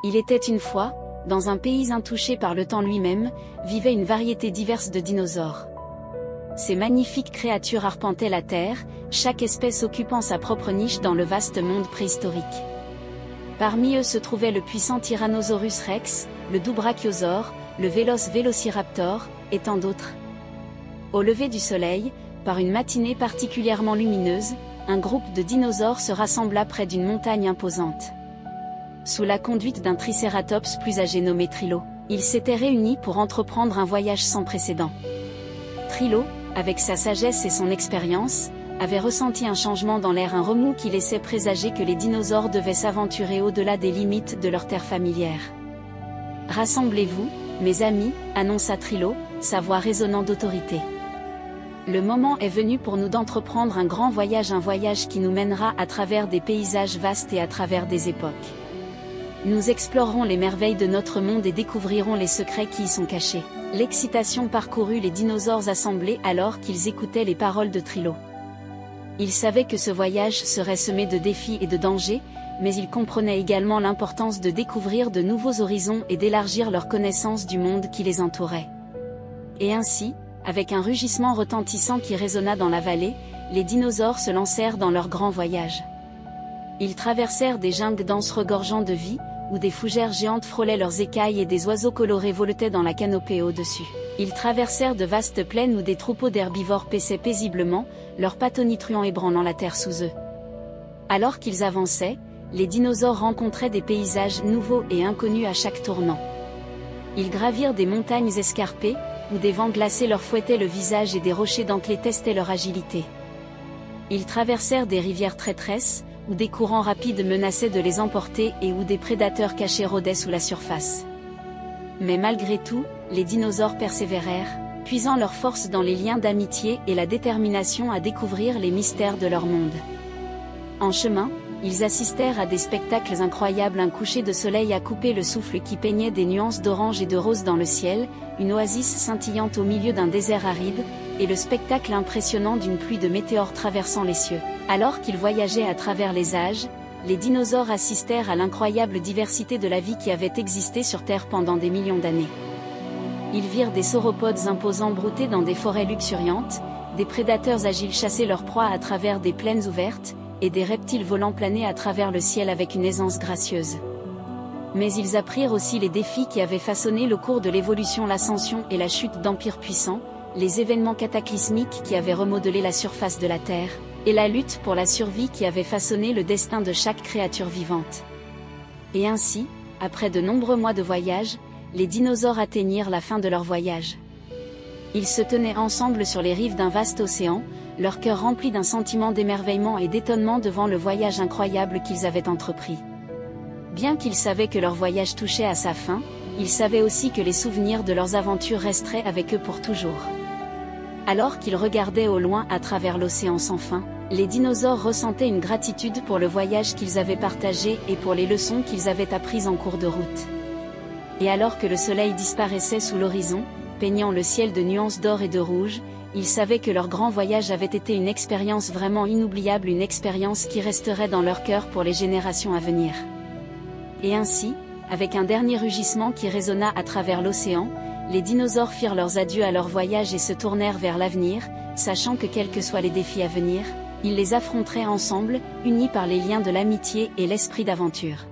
Il était une fois, dans un pays intouché par le temps lui-même, vivait une variété diverse de dinosaures. Ces magnifiques créatures arpentaient la Terre, chaque espèce occupant sa propre niche dans le vaste monde préhistorique. Parmi eux se trouvait le puissant Tyrannosaurus Rex, le doux Brachiosaure, le véloce Vélociraptor, et tant d'autres. Au lever du soleil, par une matinée particulièrement lumineuse, un groupe de dinosaures se rassembla près d'une montagne imposante. Sous la conduite d'un tricératops plus âgé nommé Trilo, ils s'étaient réunis pour entreprendre un voyage sans précédent. Trilo, avec sa sagesse et son expérience, avait ressenti un changement dans l'air, un remous qui laissait présager que les dinosaures devaient s'aventurer au-delà des limites de leur terre familière. « Rassemblez-vous, mes amis », annonça Trilo, sa voix résonnant d'autorité. Le moment est venu pour nous d'entreprendre un grand voyage, un voyage qui nous mènera à travers des paysages vastes et à travers des époques. Nous explorerons les merveilles de notre monde et découvrirons les secrets qui y sont cachés. L'excitation parcourut les dinosaures assemblés alors qu'ils écoutaient les paroles de Trilo. Ils savaient que ce voyage serait semé de défis et de dangers, mais ils comprenaient également l'importance de découvrir de nouveaux horizons et d'élargir leur connaissance du monde qui les entourait. Et ainsi, avec un rugissement retentissant qui résonna dans la vallée, les dinosaures se lancèrent dans leur grand voyage. Ils traversèrent des jungles denses regorgeant de vie, où des fougères géantes frôlaient leurs écailles et des oiseaux colorés voletaient dans la canopée au-dessus. Ils traversèrent de vastes plaines où des troupeaux d'herbivores paissaient paisiblement, leurs pattes tonitruant ébranlant la terre sous eux. Alors qu'ils avançaient, les dinosaures rencontraient des paysages nouveaux et inconnus à chaque tournant. Ils gravirent des montagnes escarpées, où des vents glacés leur fouettaient le visage et des rochers dentelés testaient leur agilité. Ils traversèrent des rivières traîtresses, où des courants rapides menaçaient de les emporter et où des prédateurs cachés rôdaient sous la surface. Mais malgré tout, les dinosaures persévérèrent, puisant leur force dans les liens d'amitié et la détermination à découvrir les mystères de leur monde. En chemin, ils assistèrent à des spectacles incroyables, un coucher de soleil à couper le souffle qui peignait des nuances d'orange et de rose dans le ciel, une oasis scintillante au milieu d'un désert aride, et le spectacle impressionnant d'une pluie de météores traversant les cieux. Alors qu'ils voyageaient à travers les âges, les dinosaures assistèrent à l'incroyable diversité de la vie qui avait existé sur Terre pendant des millions d'années. Ils virent des sauropodes imposants brouter dans des forêts luxuriantes, des prédateurs agiles chasser leurs proies à travers des plaines ouvertes, et des reptiles volants planer à travers le ciel avec une aisance gracieuse. Mais ils apprirent aussi les défis qui avaient façonné le cours de l'évolution, l'ascension et la chute d'empires puissants, les événements cataclysmiques qui avaient remodelé la surface de la Terre, et la lutte pour la survie qui avait façonné le destin de chaque créature vivante. Et ainsi, après de nombreux mois de voyage, les dinosaures atteignirent la fin de leur voyage. Ils se tenaient ensemble sur les rives d'un vaste océan, leur cœur rempli d'un sentiment d'émerveillement et d'étonnement devant le voyage incroyable qu'ils avaient entrepris. Bien qu'ils savaient que leur voyage touchait à sa fin, ils savaient aussi que les souvenirs de leurs aventures resteraient avec eux pour toujours. Alors qu'ils regardaient au loin à travers l'océan sans fin, les dinosaures ressentaient une gratitude pour le voyage qu'ils avaient partagé et pour les leçons qu'ils avaient apprises en cours de route. Et alors que le soleil disparaissait sous l'horizon, peignant le ciel de nuances d'or et de rouge, ils savaient que leur grand voyage avait été une expérience vraiment inoubliable, une expérience qui resterait dans leur cœur pour les générations à venir. Et ainsi, avec un dernier rugissement qui résonna à travers l'océan, les dinosaures firent leurs adieux à leur voyage et se tournèrent vers l'avenir, sachant que quels que soient les défis à venir, ils les affronteraient ensemble, unis par les liens de l'amitié et l'esprit d'aventure.